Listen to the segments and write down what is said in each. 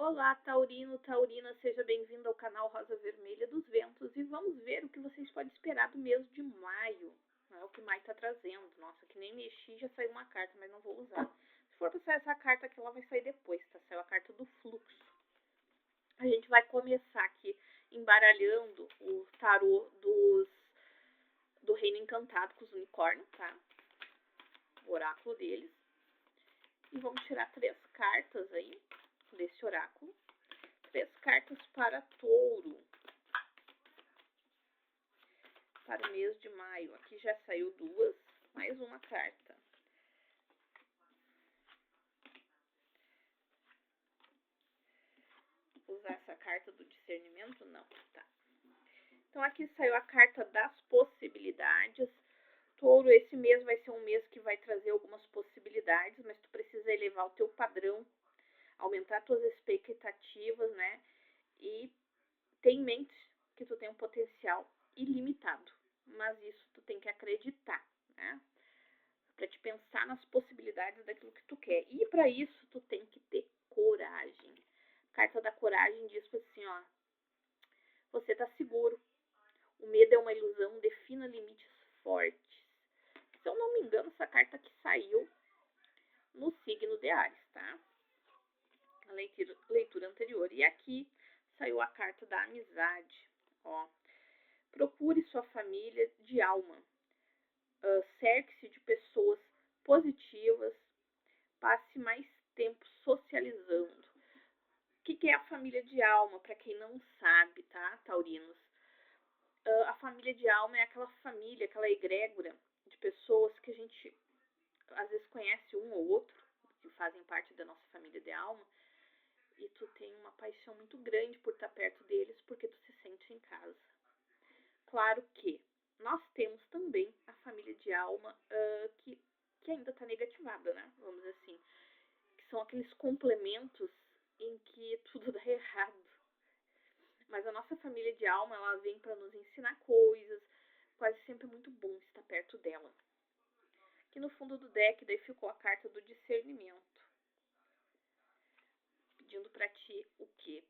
Olá, Taurino, Taurina, seja bem-vindo ao canal Rosa Vermelha dos Ventos e vamos ver o que vocês podem esperar do mês de maio. Não é o que maio está trazendo. Nossa, que nem mexi, já saiu uma carta, mas não vou usar. Se for para sair essa carta aqui, ela vai sair depois, tá? Saiu a carta do fluxo. A gente vai começar aqui embaralhando o tarô do Reino Encantado com os unicórnios, tá? O oráculo deles. E vamos tirar 3 cartas aí desse oráculo. 3 cartas para touro, para o mês de maio. Aqui já saiu 2, mais uma carta. Vou usar essa carta do discernimento? Não, tá. Então aqui saiu a carta das possibilidades. Touro, esse mês vai ser um mês que vai trazer algumas possibilidades, mas tu precisa elevar o teu padrão, aumentar tuas expectativas, né? E ter em mente que tu tem um potencial ilimitado, mas isso tu tem que acreditar, né? Para te pensar nas possibilidades daquilo que tu quer. E para isso tu tem que ter coragem. A carta da coragem diz assim, ó: você tá seguro. O medo é uma ilusão, defina limites fortes. Se eu não me engano, essa carta que saiu no signo de Áries, tá? A leitura anterior. E aqui saiu a carta da amizade, ó. Procure sua família de alma. Cerque-se de pessoas positivas. Passe mais tempo socializando. O que é a família de alma, para quem não sabe, tá, taurinos? A família de alma é aquela família, aquela egrégora de pessoas que a gente às vezes conhece um ou outro, que fazem parte da nossa família de alma, e tu tem uma paixão muito grande por estar perto deles, porque tu se sente em casa. Claro que nós temos também a família de alma que ainda está negativada, né? Vamos dizer assim. Que são aqueles complementos em que tudo dá errado. Mas a nossa família de alma, ela vem para nos ensinar coisas. Quase sempre é muito bom estar perto dela. Aqui no fundo do deck, daí ficou a carta do discernimento. Pedindo para ti o quê?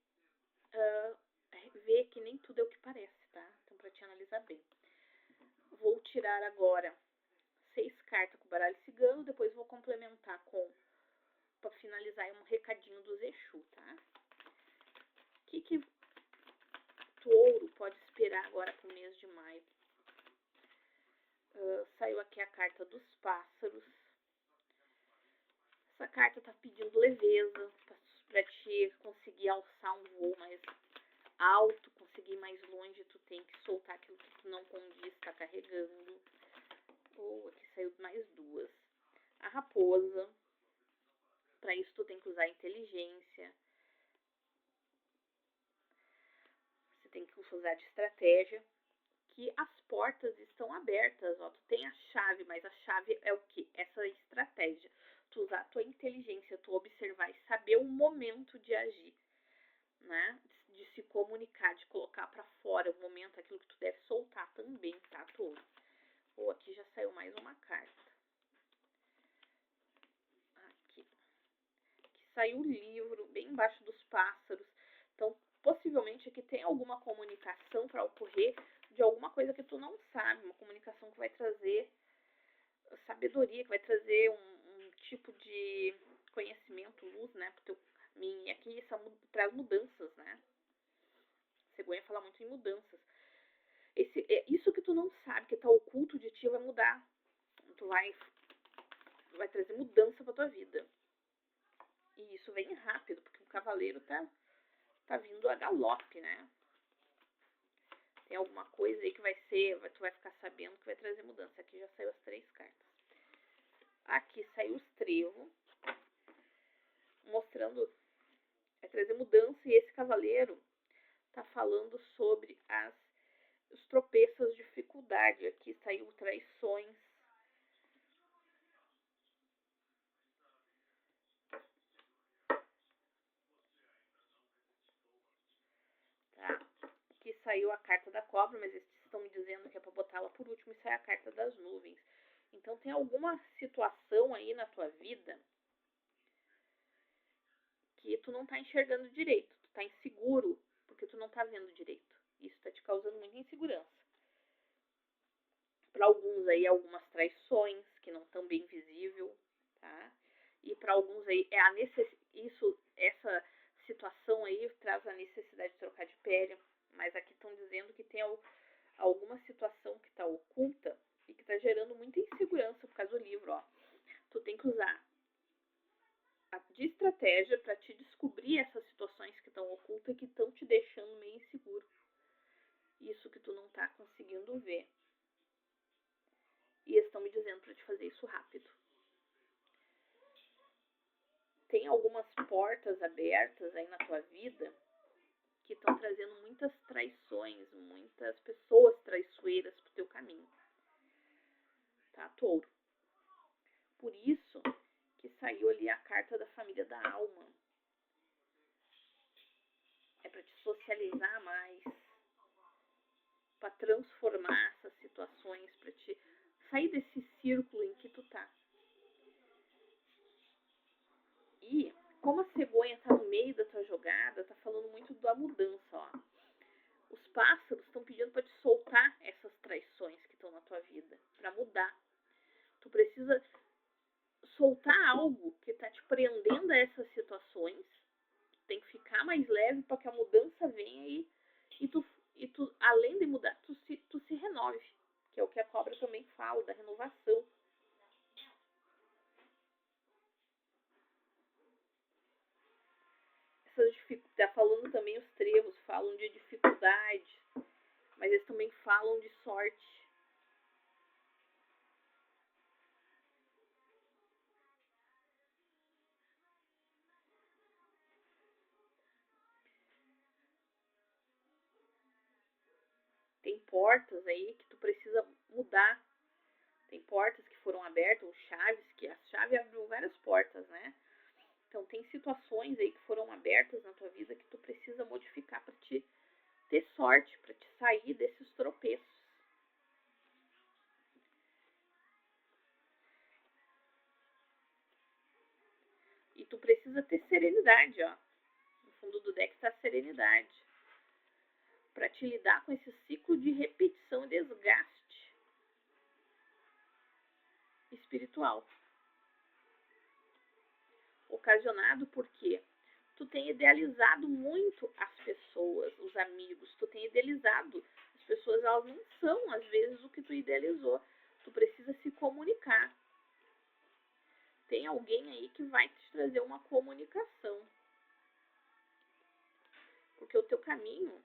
Ver que nem tudo é o que parece, tá? Então, para te analisar bem. Vou tirar agora 6 cartas com o baralho cigano, depois vou complementar com, para finalizar, um recadinho dos Exu, tá? O que touro pode esperar agora pro mês de maio? Saiu aqui a carta dos pássaros. Essa carta tá pedindo leveza para te conseguir alçar um voo mais alto, conseguir ir mais longe, tu tem que soltar aquilo que tu não condiz, tá carregando. Aqui saiu mais 2. A raposa. Para isso tu tem que usar a inteligência. Você tem que usar de estratégia. Que as portas estão abertas, ó. Tu tem a chave, mas a chave é o quê? Essa estratégia. Tu usar a tua inteligência, tu observar e saber o momento de agir, né? De se comunicar, de colocar para fora o momento, aquilo que tu deve soltar também, tá, touro? Aqui já saiu mais uma carta. Aqui saiu o livro, bem embaixo dos pássaros. Então, possivelmente aqui tem alguma comunicação para ocorrer de alguma coisa que tu não sabe, uma comunicação que vai trazer sabedoria, que vai trazer um tipo de conhecimento, luz, né, pro teu caminho. E aqui isso traz mudanças, né? Cegonha fala muito em mudanças. Isso que tu não sabe, que tá oculto de ti, vai mudar. Tu vai trazer mudança pra tua vida. E isso vem rápido, porque o cavaleiro tá vindo a galope, né? Tem alguma coisa aí que tu vai ficar sabendo que vai trazer mudança. Aqui já saiu as 3 cartas. Aqui saiu o estrevo, mostrando, vai trazer mudança, e esse cavaleiro tá falando sobre os tropeços, as dificuldades. Aqui saiu traições. Tá? Aqui saiu a carta da cobra, mas eles estão me dizendo que é para botá-la por último, e sai a carta das nuvens. Então tem alguma situação aí na tua vida que tu não tá enxergando direito, tu tá inseguro, porque tu não tá vendo direito. Isso tá te causando muita insegurança. Para alguns aí, algumas traições que não estão bem visíveis, tá? E para alguns aí, essa situação aí traz a necessidade de trocar de pele, mas aqui estão dizendo que tem alguma situação que está oculta e que está gerando muita insegurança por causa do livro, ó. Tu tem que usar de estratégia para te descobrir essas situações que estão ocultas e que estão te deixando meio inseguro. Isso que tu não tá conseguindo ver. E eles estão me dizendo para te fazer isso rápido. Tem algumas portas abertas aí na tua vida que estão trazendo muitas traições, muitas pessoas traiçoeiras pro teu caminho. Tá, touro? Por isso que saiu ali a carta da família da alma. É para te socializar mais, para transformar essas situações, para te sair desse círculo em que tu tá. E como a cegonha tá no meio da tua jogada, tá falando muito da mudança, ó. Os pássaros estão pedindo para te soltar essas traições que estão na tua vida, para mudar. Tu precisa soltar algo que tá te prendendo a essas situações. Tem que ficar mais leve para que a mudança venha e tu além de mudar, tu se renove, que é o que a cobra também fala, da renovação. Tá falando também, os trevos falam de dificuldade, mas eles também falam de sorte. Tem portas aí que tu precisa mudar. Tem portas que foram abertas, ou chaves, que a chave abriu várias portas, né? Então tem situações aí que foram abertas na tua vida que tu precisa modificar para te ter sorte, para te sair desses tropeços. E tu precisa ter serenidade, ó. No fundo do deck tá a serenidade. Para te lidar com esse ciclo de repetição e desgaste espiritual. Ocasionado porque tu tem idealizado muito as pessoas, os amigos, tu tem idealizado. As pessoas, elas não são, às vezes, o que tu idealizou. Tu precisa se comunicar. Tem alguém aí que vai te trazer uma comunicação. Porque o teu caminho,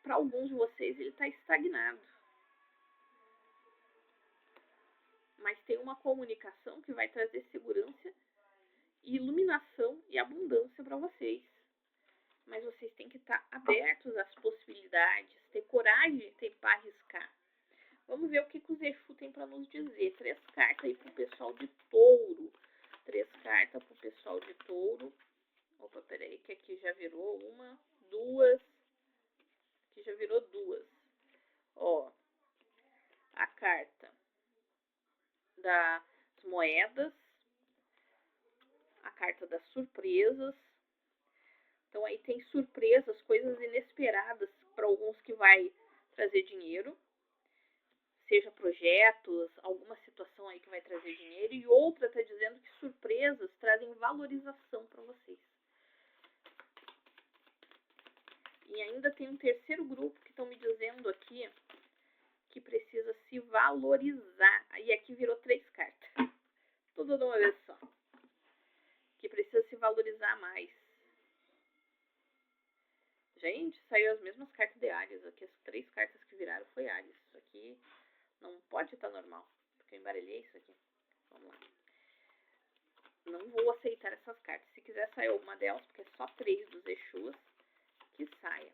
para alguns de vocês, ele está estagnado. Mas tem uma comunicação que vai trazer segurança, iluminação e abundância para vocês. Mas vocês têm que estar abertos às possibilidades, ter coragem para arriscar. Vamos ver o que os Exu tem para nos dizer. 3 cartas aí pro pessoal de touro. 3 cartas pro pessoal de touro. Opa, peraí, que aqui já virou 1, 2. Aqui já virou 2. Ó, a carta das moedas, a carta das surpresas. Então aí tem surpresas, coisas inesperadas para alguns que vai trazer dinheiro, seja projetos, alguma situação aí que vai trazer dinheiro, e outra está dizendo que surpresas trazem valorização para vocês. E ainda tem um terceiro grupo que estão me dizendo aqui que precisa se valorizar. Aí aqui virou 3 cartas. Tudo de uma vez só. Que precisa se valorizar mais. Gente, saiu as mesmas cartas de Áries. Aqui as 3 cartas que viraram foi Áries. Isso aqui não pode estar normal. Porque eu embaralhei isso aqui. Vamos lá. Não vou aceitar essas cartas. Se quiser sair alguma delas, porque é só 3 dos Exus, que saia.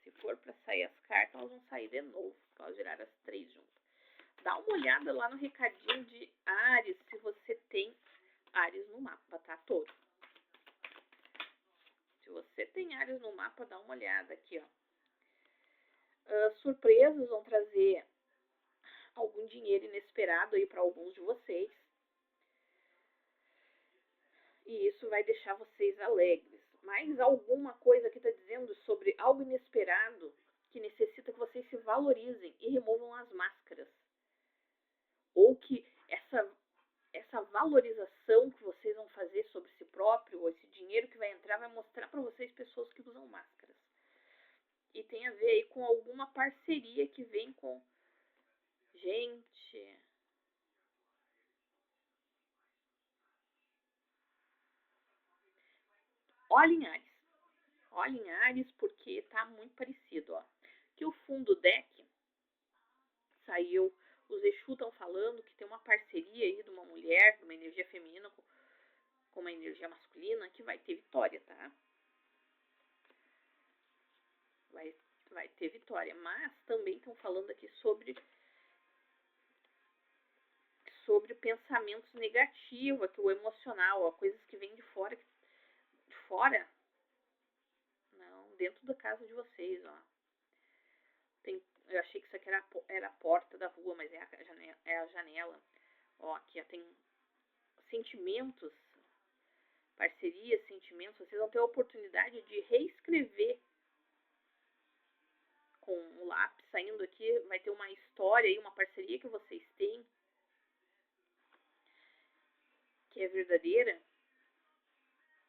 Se for para sair as cartas, elas vão sair de novo. Elas viraram as 3 juntas. Dá uma olhada lá no recadinho de Áries, se você tem Áries no mapa, tá, touro? Se você tem Áries no mapa, dá uma olhada aqui, ó. Surpresas vão trazer algum dinheiro inesperado aí para alguns de vocês. E isso vai deixar vocês alegres. Mas alguma coisa que está dizendo sobre algo inesperado que necessita que vocês se valorizem e removam as máscaras. Ou que essa valorização que vocês vão fazer sobre si próprio, ou esse dinheiro que vai entrar, vai mostrar para vocês pessoas que usam máscaras. E tem a ver aí com alguma parceria que vem com... Gente... Olha em Ares. Olha em Ares porque tá muito parecido, ó. Que o fundo deck saiu, os Exu estão falando que tem uma parceria aí de uma mulher, de uma energia feminina com uma energia masculina, que vai ter vitória, tá? Vai ter vitória. Mas também estão falando aqui sobre pensamentos negativos, aqui, o emocional, ó, coisas que vêm de fora. De fora? Não, dentro da casa de vocês, ó. Eu achei que isso aqui era a porta da rua, mas é a janela. Ó, aqui ó, tem sentimentos, parcerias, sentimentos. Vocês vão ter a oportunidade de reescrever com o lápis saindo aqui. Vai ter uma história aí, uma parceria que vocês têm, que é verdadeira,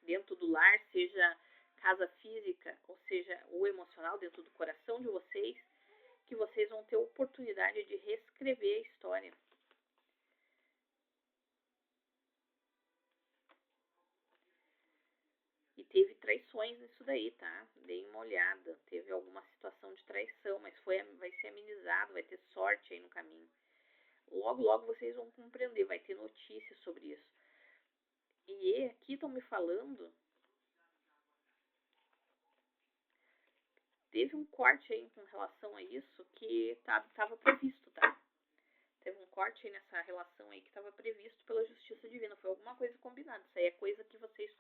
dentro do lar, seja casa física, ou seja, o emocional, dentro do coração de vocês, que vocês vão ter a oportunidade de reescrever a história. E teve traições nisso daí, tá? Dei uma olhada. Teve alguma situação de traição, mas vai ser amenizado, vai ter sorte aí no caminho. Logo, logo vocês vão compreender, vai ter notícias sobre isso. E aqui estão me falando... Teve um corte aí com relação a isso que estava previsto, tá? Teve um corte aí nessa relação aí que estava previsto pela justiça divina. Foi alguma coisa combinada. Isso aí é coisa que vocês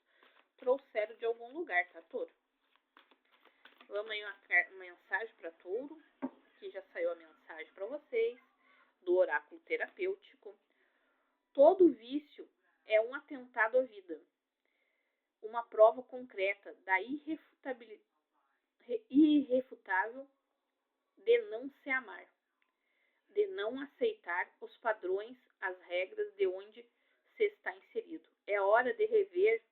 trouxeram de algum lugar, tá, Touro? Vamos aí uma mensagem para Touro. Aqui já saiu a mensagem para vocês do oráculo terapêutico. Todo vício é um atentado à vida. Uma prova concreta da irrefutável de não se amar, de não aceitar os padrões, as regras de onde se está inserido. É hora de rever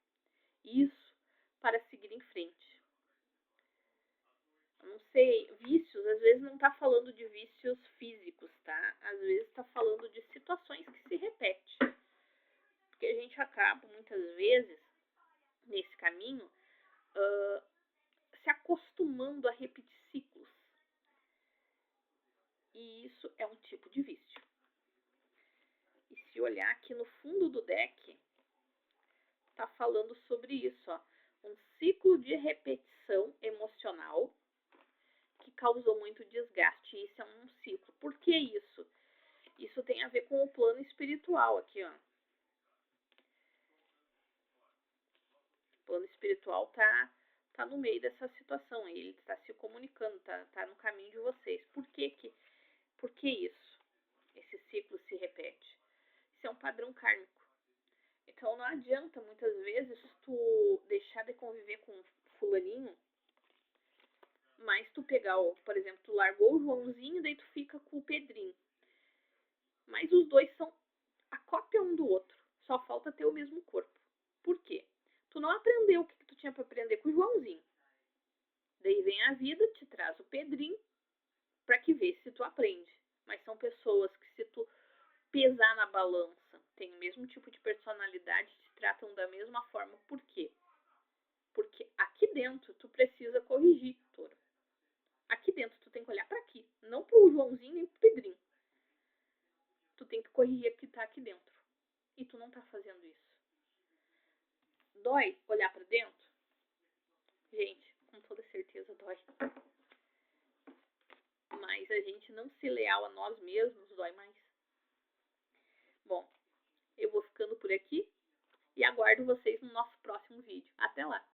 isso para seguir em frente. Eu não sei, vícios, às vezes não está falando de vícios físicos, tá? Às vezes está falando de situações que se repetem. Porque a gente acaba, muitas vezes, nesse caminho, se acostumando a repetir ciclos. E isso é um tipo de vício. E se olhar aqui no fundo do deck, tá falando sobre isso, ó. Um ciclo de repetição emocional que causou muito desgaste. Isso é um ciclo. Por que isso? Isso tem a ver com o plano espiritual aqui, ó. O plano espiritual tá no meio dessa situação. Ele está se comunicando, tá no caminho de vocês. Por que isso? Esse ciclo se repete. Isso é um padrão kármico. Então não adianta muitas vezes tu deixar de conviver com fulaninho, mas tu pegar, por exemplo, tu largou o Joãozinho, daí tu fica com o Pedrinho. Mas os dois são a cópia um do outro. Só falta ter o mesmo corpo. Por quê? Tu não aprendeu o que tu tinha para aprender com o Joãozinho. Daí vem a vida, te traz o Pedrinho, para que vê se tu aprende. Mas são pessoas que, se tu pesar na balança, tem o mesmo tipo de personalidade, te tratam da mesma forma. Por quê? Porque aqui dentro tu precisa corrigir, Touro. Aqui dentro tu tem que olhar para aqui, não pro Joãozinho nem pro Pedrinho. Tu tem que corrigir o que tá aqui dentro. E tu não tá fazendo isso. Dói olhar para dentro? Gente, com toda certeza dói. Mas a gente não ser leal a nós mesmos dói mais. Bom, eu vou ficando por aqui e aguardo vocês no nosso próximo vídeo. Até lá!